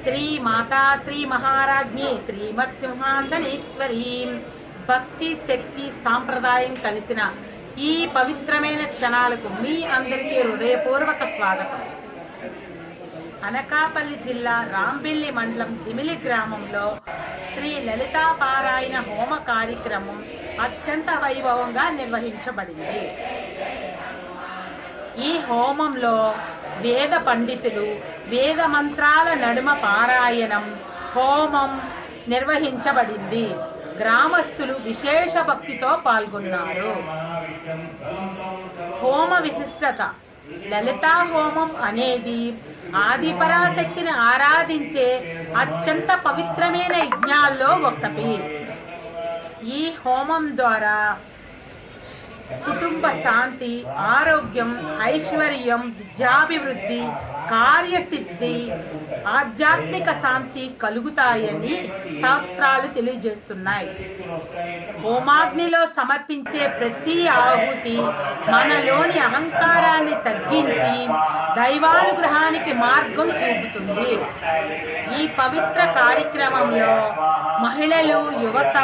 శ్రీ మాతా శ్రీ మహారాజ్ఞి శ్రీమత్సింహాసనేశ్వరీ భక్తి శక్తి సాంప్రదాయం కలిసిన ఈ పవిత్రమైన క్షణాలకు మీ అందరికీ హృదయపూర్వక స్వాగతం. అనకాపల్లి జిల్లా రాంబిల్లి మండలం దిమిలి గ్రామంలో శ్రీ లలితా పారాయణ హోమ కార్యక్రమం అత్యంత వైభవంగా నిర్వహించబడింది. ఈ హోమంలో వేద పండితులు వేద మంత్రాల నడుమ పారాయణం హోమం నిర్వహించబడింది. గ్రామస్తులు విశేష భక్తితో పాల్గొన్నారు. హోమ విశిష్టత: లలితా హోమం అనేది ఆదిపరాశక్తిని ఆరాధించే అత్యంత పవిత్రమైన యజ్ఞాల్లో ఒకటి. ఈ హోమం ద్వారా కుటుంబ శాంతి, ఆరోగ్యం, ఐశ్వర్యం, విద్యాభివృద్ధి, కార్యసిద్ధి, ఆధ్యాత్మిక శాంతి కలుగుతాయని శాస్త్రాలు తెలియజేస్తున్నాయి. హోమాగ్నిలో సమర్పించే ప్రతి ఆహుతి మనలోని అహంకారాన్ని తగ్గించి దైవానుగ్రహానికి మార్గం చూపుతుంది. ఈ పవిత్ర కార్యక్రమంలో మహిళలు, యువత,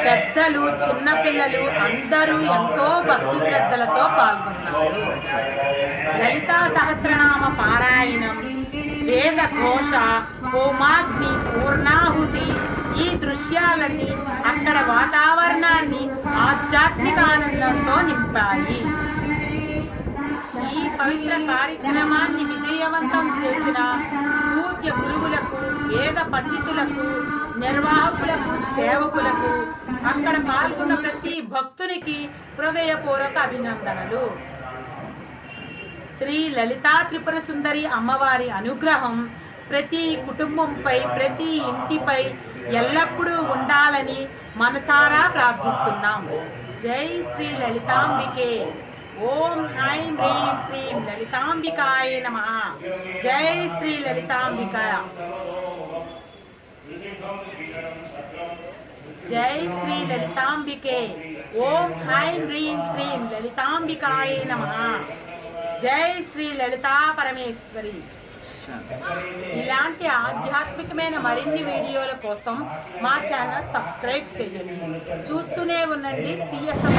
పెద్దలు, చిన్నపిల్లలు అందరూ ఎంతో భక్తి శ్రద్ధలతో పాల్గొన్నారు. లలితా సహస్రనామ పారాయణం, వేద ఘోష, హోమాగ్ని, పూర్ణాహుతి ఈ దృశ్యాలన్నీ అక్కడ వాతావరణాన్ని ఆధ్యాత్మిక ఆనందంతో నింపాయి. ఈ పవిత్ర కార్యక్రమాన్ని విజయవంతం చేసిన పూజ్య గురువులకు, వేద పండితులకు, నిర్వాహకులకు, సేవకులకు, అక్కడ పాల్గొన్న ప్రతి భక్తునికి హృదయపూర్వక అభినందనలు. శ్రీ లలితా త్రిపుర సుందరి అమ్మవారి అనుగ్రహం ప్రతి కుటుంబంపై, ప్రతి ఇంటిపై ఎల్లప్పుడూ ఉండాలని మనసారా ప్రార్థిస్తున్నాం. జై శ్రీ లలితాంబికే. ఓం హ్రైం హ్రీం శ్రీం లలితాంబికాయ నమః. జై శ్రీ లలితాంబిక. జై శ్రీ లలితాంబికే. ఓం హ్రైం హ్రీం శ్రీం లలితాంబికాయ నమః. జై శ్రీ లలితా పరమేశ్వరి. ఇలాంటి ఆధ్యాత్మికమైన మరిన్ని వీడియోల కోసం మా ఛానల్ సబ్స్క్రైబ్ చేయండి. చూస్తూనే ఉండండి సిఎస్ఎం.